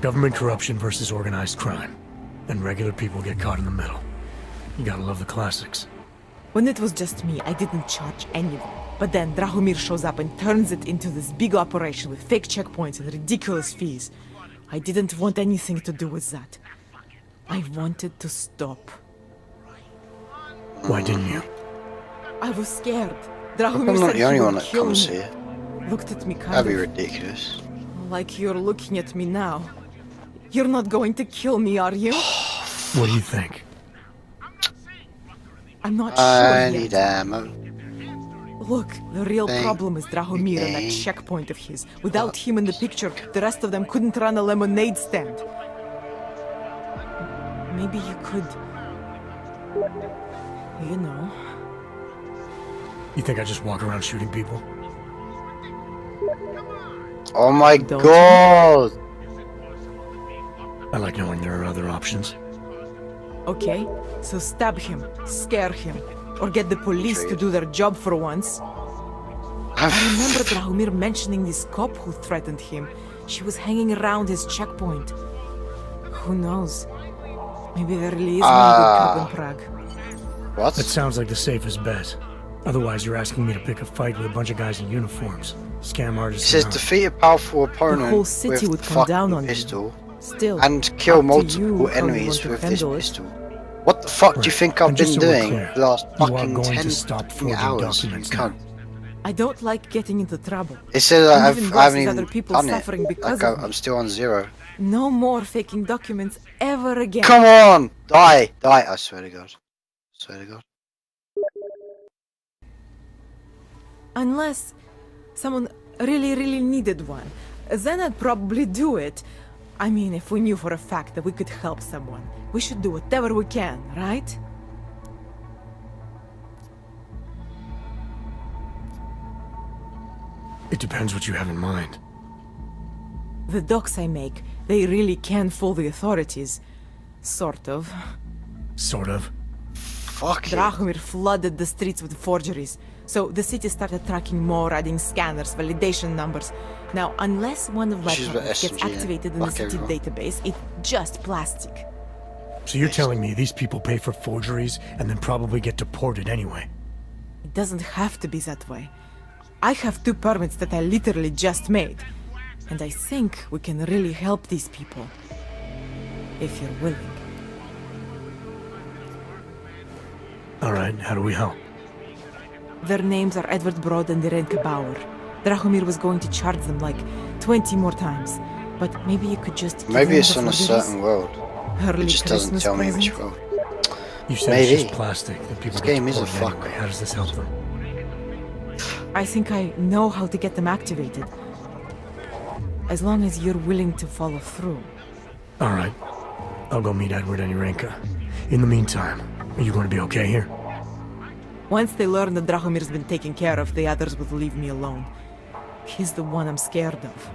Government corruption versus organized crime. And regular people get caught in the middle. You gotta love the classics. When it was just me, I didn't charge anyone. But then Drahomir shows up and turns it into this big operation with fake checkpoints and ridiculous fees. I didn't want anything to do with that. I wanted to stop. Why didn't you? I was scared. I'm Drahomir not said the he only would one that kill comes me. here. Looked at me kind That'd be of ridiculous. like you're looking at me now. You're not going to kill me, are you? What do you think? I'm not I sure need yet. ammo. Look, the real Thank problem is Drahomir and that you. checkpoint of his. Without him in the picture, the rest of them couldn't run a lemonade stand. Maybe you could... You know... You think I just walk around shooting people? Oh my Don't god! I like knowing there are other options. Okay, so stab him, scare him, or get the police to do their job for once. I remember Drahomir mentioning this cop who threatened him. She was hanging around his checkpoint. Who knows? Maybe there really is one good cop in Prague. What? That sounds like the safest bet. Otherwise, you're asking me to pick a fight with a bunch of guys in uniforms. Scam It artists. says and all. defeat a powerful The opponent whole city with would come down on fucking pistol you. Still, and kill up to you multiple how you enemies want to with this handle it. pistol. What the fuck do you Right. think I've And been just so we're doing clear, the last you are fucking going 10 to stop forging hours? You documents cunt. I don't like getting into trouble. It says And I've, even I worse haven't is even other people done suffering it. because Like of me. I'm still on 0. No more faking documents ever again. Come on! Die! Die! I swear to God. Swear to God. Unless someone really needed one. Then I'd probably do it. I mean, if we knew for a fact that we could help someone, we should do whatever we can, right? It depends what you have in mind. The docs I make, they really can fool the authorities. Sort of. Sort of. Fuck it. Drahomir flooded the streets with forgeries. So the city started tracking more, adding scanners, validation numbers. Now, unless one of my She's products got gets SMG in. activated in the Fuck city everyone. database, it's just plastic. So you're telling me these people pay for forgeries and then probably get deported anyway? It doesn't have to be that way. I have 2 permits that I literally just made. And I think we can really help these people. If you're willing. Alright, how do we help? Their names are Edward Broad and Irenka Bauer. Drahomir was going to charge them like 20 more times. But maybe you could just give Maybe them it's the on a forgeries? certain world. Early It just doesn't Christmas tell me which present? world. You said Maybe. it's just plastic that people This get game is a deported fuck. anyway. How does this help them? I think I know how to get them activated. As long as you're willing to follow through. Alright. I'll go meet Edward and Irenka. In the meantime, are you going to be okay here? Once they learn that Drahomir's been taken care of, the others will leave me alone. He's the one I'm scared of.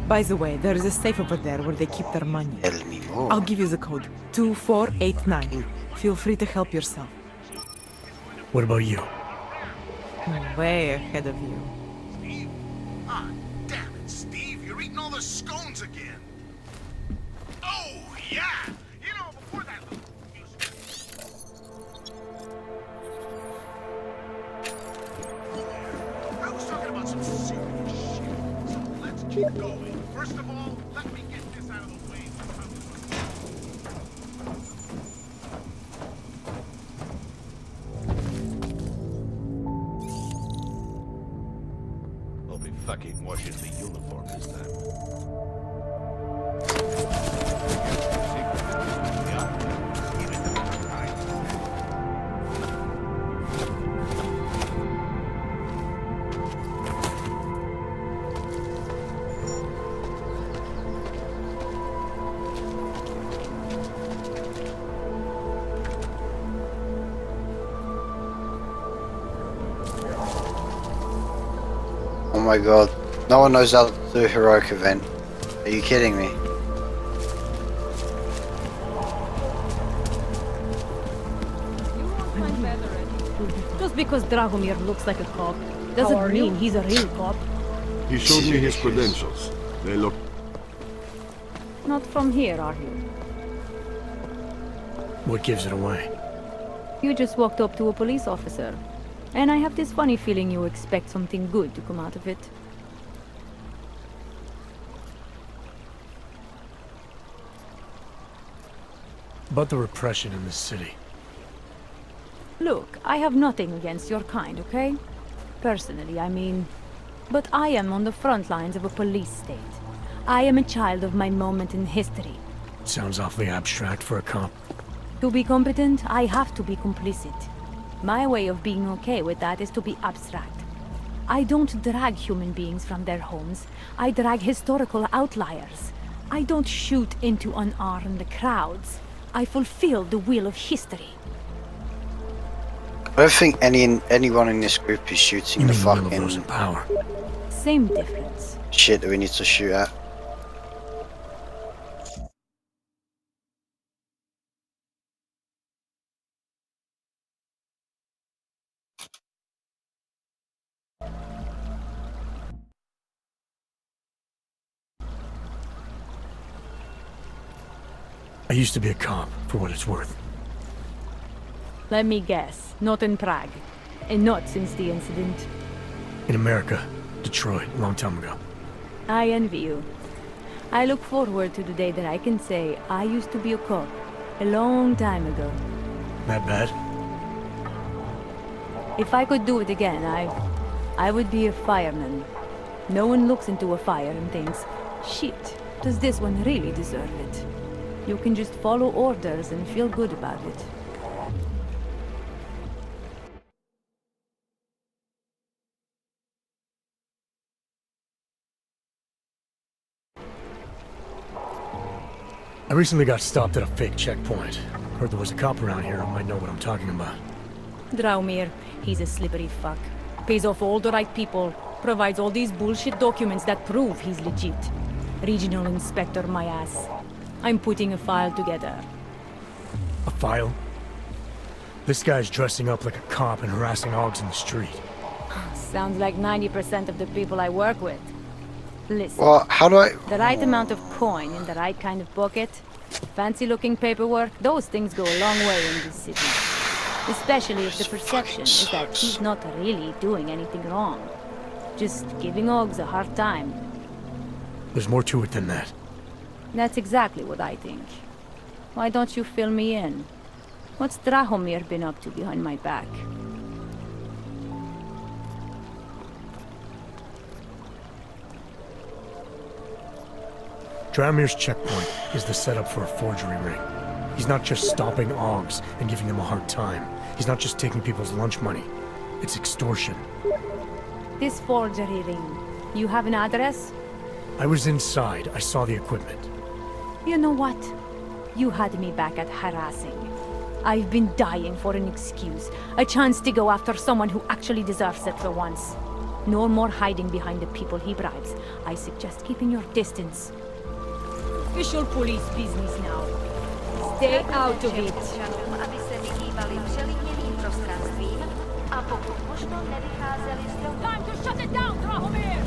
By the way, there is a safe over there where they keep their money. Tell me more. I'll give you the code. 2489. Feel free to help yourself. What about you? I'm way ahead of you. Steve? Ah, damn it, Steve. You're eating all the scones again. Oh, yeah. You know, before that little I was talking about some serious shit. So let's keep going. First of all, let me get this out of the way. I'll be fucking washing the uniform this time. Oh my god. No one knows how to do a heroic event. Are you kidding me? Just because Dragomir looks like a cop doesn't mean he's a real cop. He showed me his credentials. They look Not from here, are you? What gives it away? You just walked up to a police officer. And I have this funny feeling you expect something good to come out of it. About the repression in this city. Look, I have nothing against your kind, okay? Personally, I mean. But I am on the front lines of a police state. I am a child of my moment in history. Sounds awfully abstract for a cop. To be competent, I have to be complicit. My way of being okay with that is to be abstract. I don't drag human beings from their homes. I drag historical outliers. I don't shoot into unarmed crowds. I fulfill the will of history. I don't think anyone in this group is shooting You the mean the will of those fucking in power? Same difference. shit that we need to shoot at. I used to be a cop, for what it's worth. Let me guess, not in Prague. And not since the incident. In America, Detroit, a long time ago. I envy you. I look forward to the day that I can say I used to be a cop. A long time ago. That bad? If I could do it again, I would be a fireman. No one looks into a fire and thinks, shit, does this one really deserve it? You can just follow orders and feel good about it. I recently got stopped at a fake checkpoint. Heard there was a cop around here who might know what I'm talking about. Draumir, he's a slippery fuck. Pays off all the right people. Provides all these bullshit documents that prove he's legit. Regional inspector, my ass. I'm putting a file together. A file? This guy's dressing up like a cop and harassing hogs in the street. Sounds like 90% of the people I work with. Listen, Well, how do I... the right amount of coin in the right kind of pocket, fancy-looking paperwork, those things go a long way in this city. Especially if the perception is that he's not really doing anything wrong. Just giving hogs a hard time. There's more to it than that. That's exactly what I think. Why don't you fill me in? What's Drahomir been up to behind my back? Dramir's checkpoint is the setup for a forgery ring. He's not just stopping hogs and giving them a hard time. He's not just taking people's lunch money. It's extortion. This forgery ring, you have an address? I was inside. I saw the equipment. You know what? You had me back at harassing. I've been dying for an excuse, a chance to go after someone who actually deserves it for once. No more hiding behind the people he bribes. I suggest keeping your distance. Official police business now. Stay out of it. Aby se vyhýbali přelidněným prostranstvím a pokud možno nevycházeli z domu. Time to shut it down, Drahomir!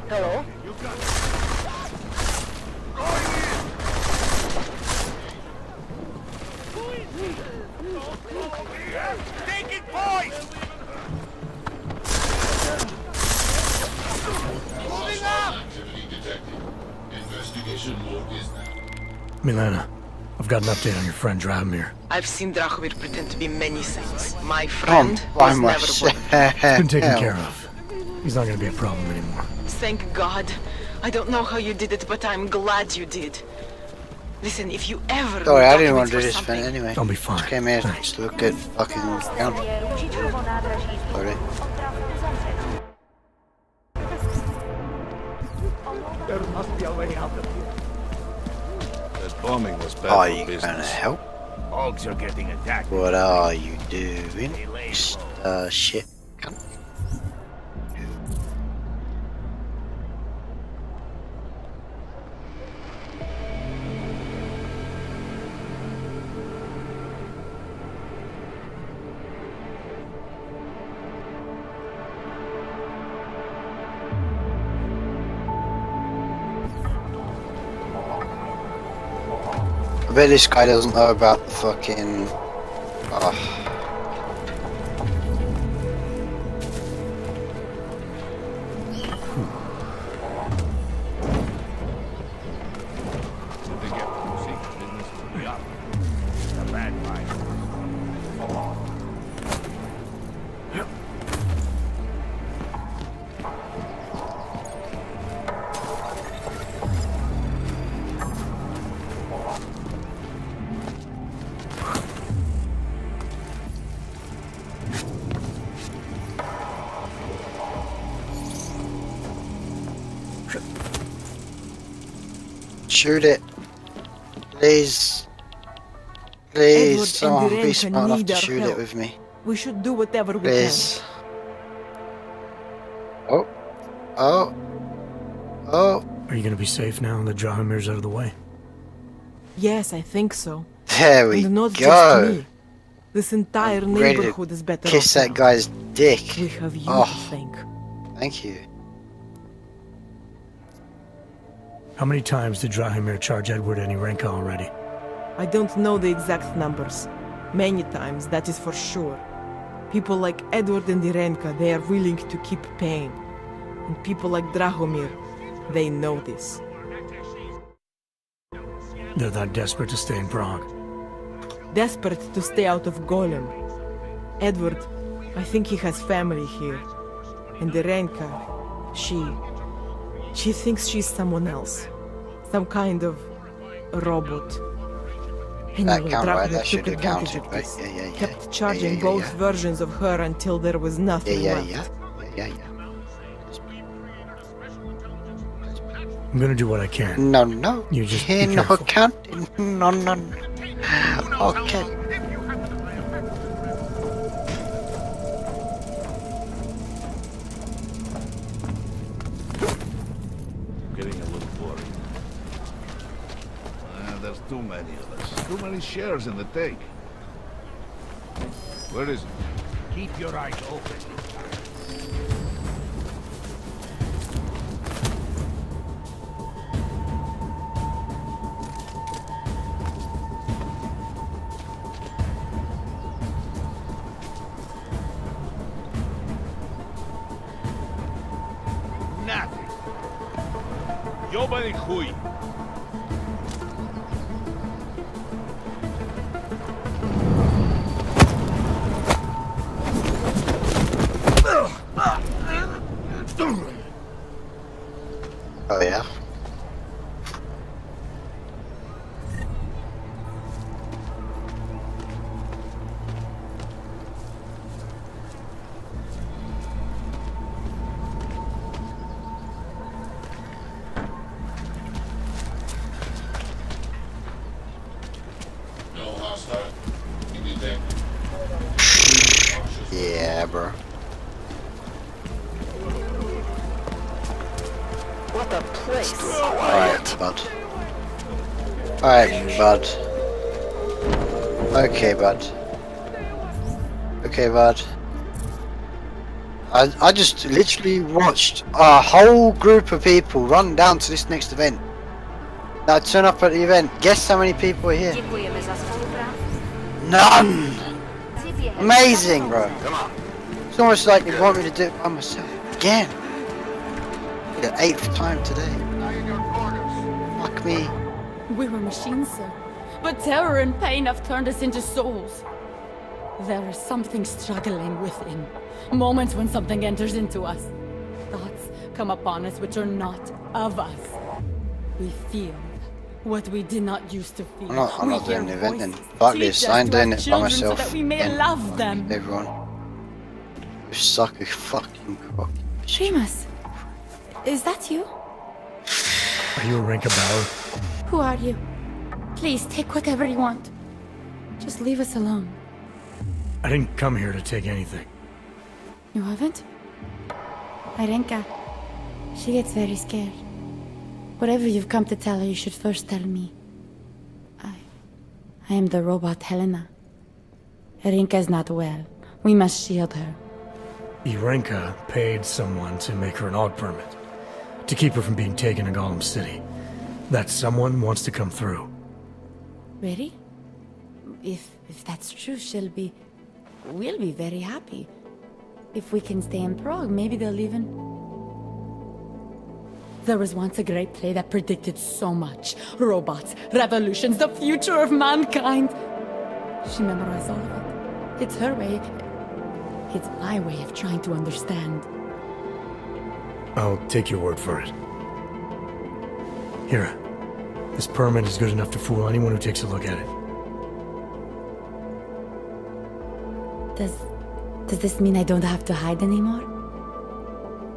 Hello? Taking point! Moving up! Milena, I've got an update on your friend Drahomir. I've seen Drahomir pretend to be many things. My friend By was never myself. one. It's been taken care of. He's not gonna be a problem anymore. Thank God. I don't know how you did it, but I'm glad you did. Listen, if you ever Sorry, need I didn't want to do documents this for event something, anyway. I'll be fine. Just came here Thanks. to look at fucking town. Je Růžičkovo nádraží z Sorry. opravdu zavřeno. That bombing was bad Are for you gonna business. help? Hogs are getting attacked. What are you doing? Shit. Cunt. bet this guy doesn't know about the fucking... They get from secret business to the opera. A bad mind. Shoot it. Please. Please, Edward someone and be Renka smart enough need to our shoot help. it with me. We should do whatever we Please. Oh. Oh. Oh. Are you gonna be safe now that Drahomir's out of the way? can. Yes, I think so. There we And not go. just me. This entire I'm ready to neighborhood is better Kiss off that now. guy's dick. We have you Oh. to thank. Thank you. How mmany times did Drahomir charge Edward and Irenka already? I don't know the exact numbers. Many times, that is for sure. People like Edward and Irenka, they are willing to keep paying. And people like Drahomir, they know this. They're that desperate to stay in Prague. Desperate to stay out of Golem. Edward, I think he has family here. And Irenka, she thinks she's someone else. Some kind of robot. That Anyway, count, right? Drahomir That should took have advantage counted, of right? this. Yeah. Kept charging yeah, both yeah. versions of her until there was nothing left. Yeah. I'm gonna do what I can. No. You just be no careful. counting. No. Okay. Getting a little boring. There's too many of us. Too many shares in the take. Where is it? Keep your eyes open. Nothing. Ёбаный хуй. Oh yeah. Yeah, bro. What a place. Alright, bud. Alright, bud. Okay, bud. Okay, bud. I just literally watched a whole group of people run down to this next event. Now turn up at the event. Guess how many people are here? Děkujeme za spolupráci. None! Při během Amazing, bro. It's almost like they want me to do it by myself again. The 8th time today. Fuck me. We were machines, sir. But terror and pain have turned us into souls. There is something struggling within. Moments when something enters into us. Thoughts come upon us which are not of us. We feel what we did not used to feel. I'm We not doing hear the event then. voices. Fuck Teach this, us I ain't to doing have it by children myself. So that we may again. love them. Everyone. You suck a fucking cock. Seamus, is that you? Are you Irenka Bauer? Who are you? Please take whatever you want. Just leave us alone. I didn't come here to take anything. You haven't? Irenka, she gets very scared. Whatever you've come to tell her, you should first tell me. I am the robot Helena. Irenka is not well. We must shield her. Irenka paid someone to make her an AUG permit. To keep her from being taken to Golem City. That someone wants to come through. Really? If that's true, we'll be very happy. If we can stay in Prague, maybe they'll even... There was once a great play that predicted so much. Robots, revolutions, the future of mankind. She memorized all of it. It's her way. It's my way of trying to understand. I'll take your word for it. Here. This permit is good enough to fool anyone who takes a look at it. Does this mean I don't have to hide anymore?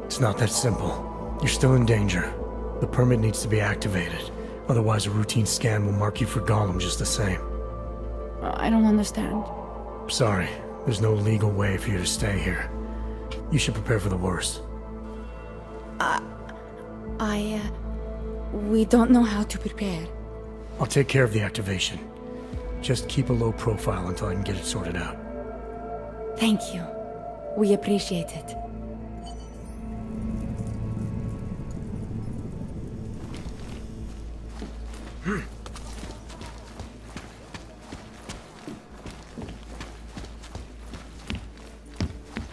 It's not that simple. You're still in danger. The permit needs to be activated. Otherwise, a routine scan will mark you for Gollum just the same. I don't understand. Sorry. There's no legal way for you to stay here. You should prepare for the worst. We don't know how to prepare. I'll take care of the activation. Just keep a low profile until I can get it sorted out. Thank you. We appreciate it.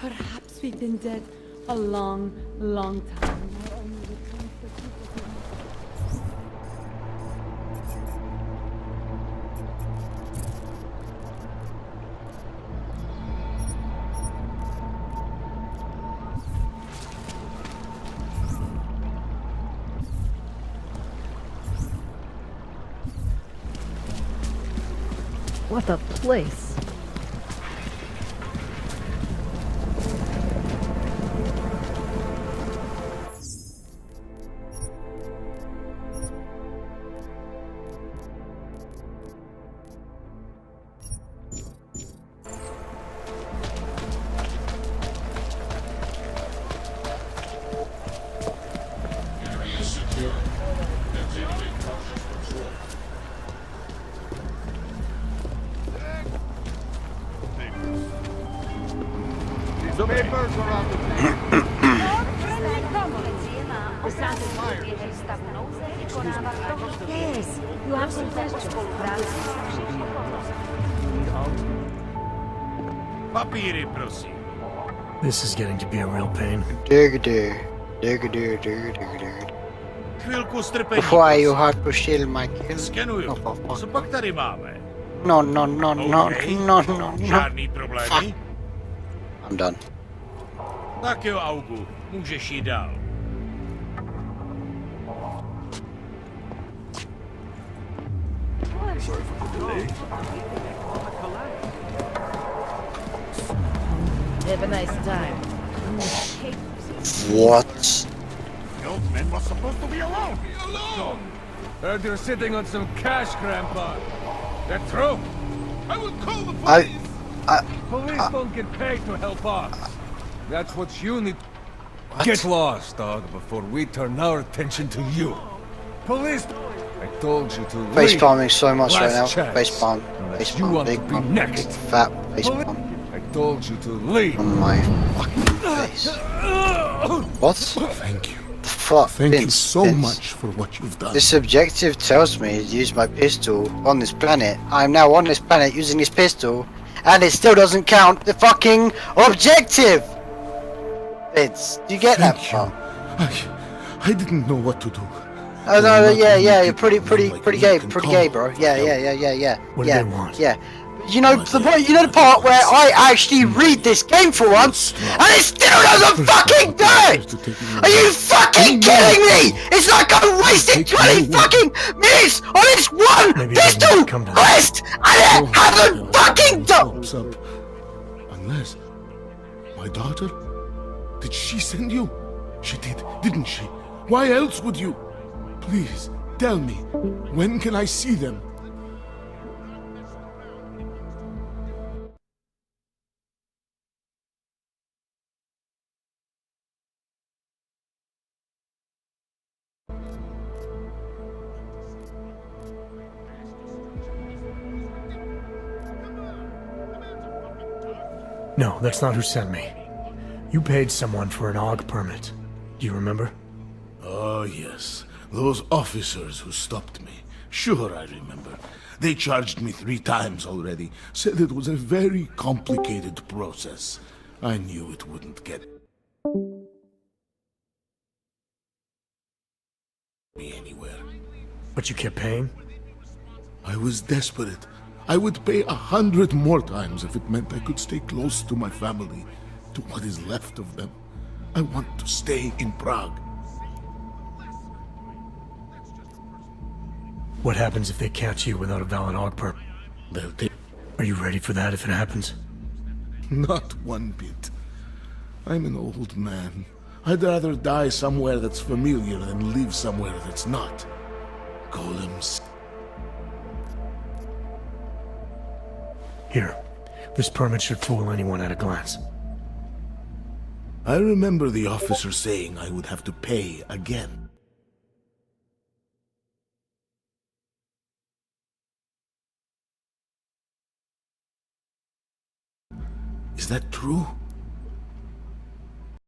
Perhaps we've been dead a long, long time. What a place. The papers are on the table. Yes, you have some questions. Papíry, prosím. This is getting to be a real pain. Chvilku strpení. Why you have to shield my kill? Skenuju. Co pak tady máme? No. Okay. Žádný problémy? I'm done. Tak jo, Augu, můžeš jít dál. Have a nice time. What? The old man was supposed to be alone. Heard you're sitting on some cash, Grandpa. That true? I will call the police. Police don't get paid to help us. That's what you need. What? Get lost, dog, before we turn our attention to you. Police! I told you to Face leave. palming so much right now. Last chance. Face palm. Unless Face you palm. want Big to be palm. next. Big fat face palm. I told you to leave. On my fucking face. What? Thank you. The fuck? Thank you Vince, so Vince. much for what you've done. This objective tells me to use my pistol on this planet. I'm now on this planet using this pistol, and it still doesn't count the fucking objective! Vince, do you get that Thank part? you. I didn't know what to do. Oh no, Not yeah, many you're people pretty like gay, you can pretty call gay, bro. Yeah. What do yeah, they want? Yeah. You know the point. You know the part where I actually read this game for once, and it still doesn't fucking do it. Are you fucking kidding me? It's like I wasted 20 fucking minutes on this one Maybe it doesn't pistol come to that. quest, and it hasn't fucking done. Pops up. Unless my daughter, did she send you? She did, didn't she? Why else would you? Please tell me, when can I see them? No, that's not who sent me. You paid someone for an AUG permit. Do you remember? Oh yes, those officers who stopped me. Sure, I remember. They charged me 3 times already. Said it was a very complicated process. I knew it wouldn't get me anywhere. But you kept paying? I was desperate. I would pay 100 more times if it meant I could stay close to my family, to what is left of them. I want to stay in Prague. What happens if they catch you without a valid AUG permit? They'll take... Are you ready for that if it happens? Not one bit. I'm an old man. I'd rather die somewhere that's familiar than live somewhere that's not. Golems. Here. This permit should fool anyone at a glance. I remember the officer saying I would have to pay again. Is that true?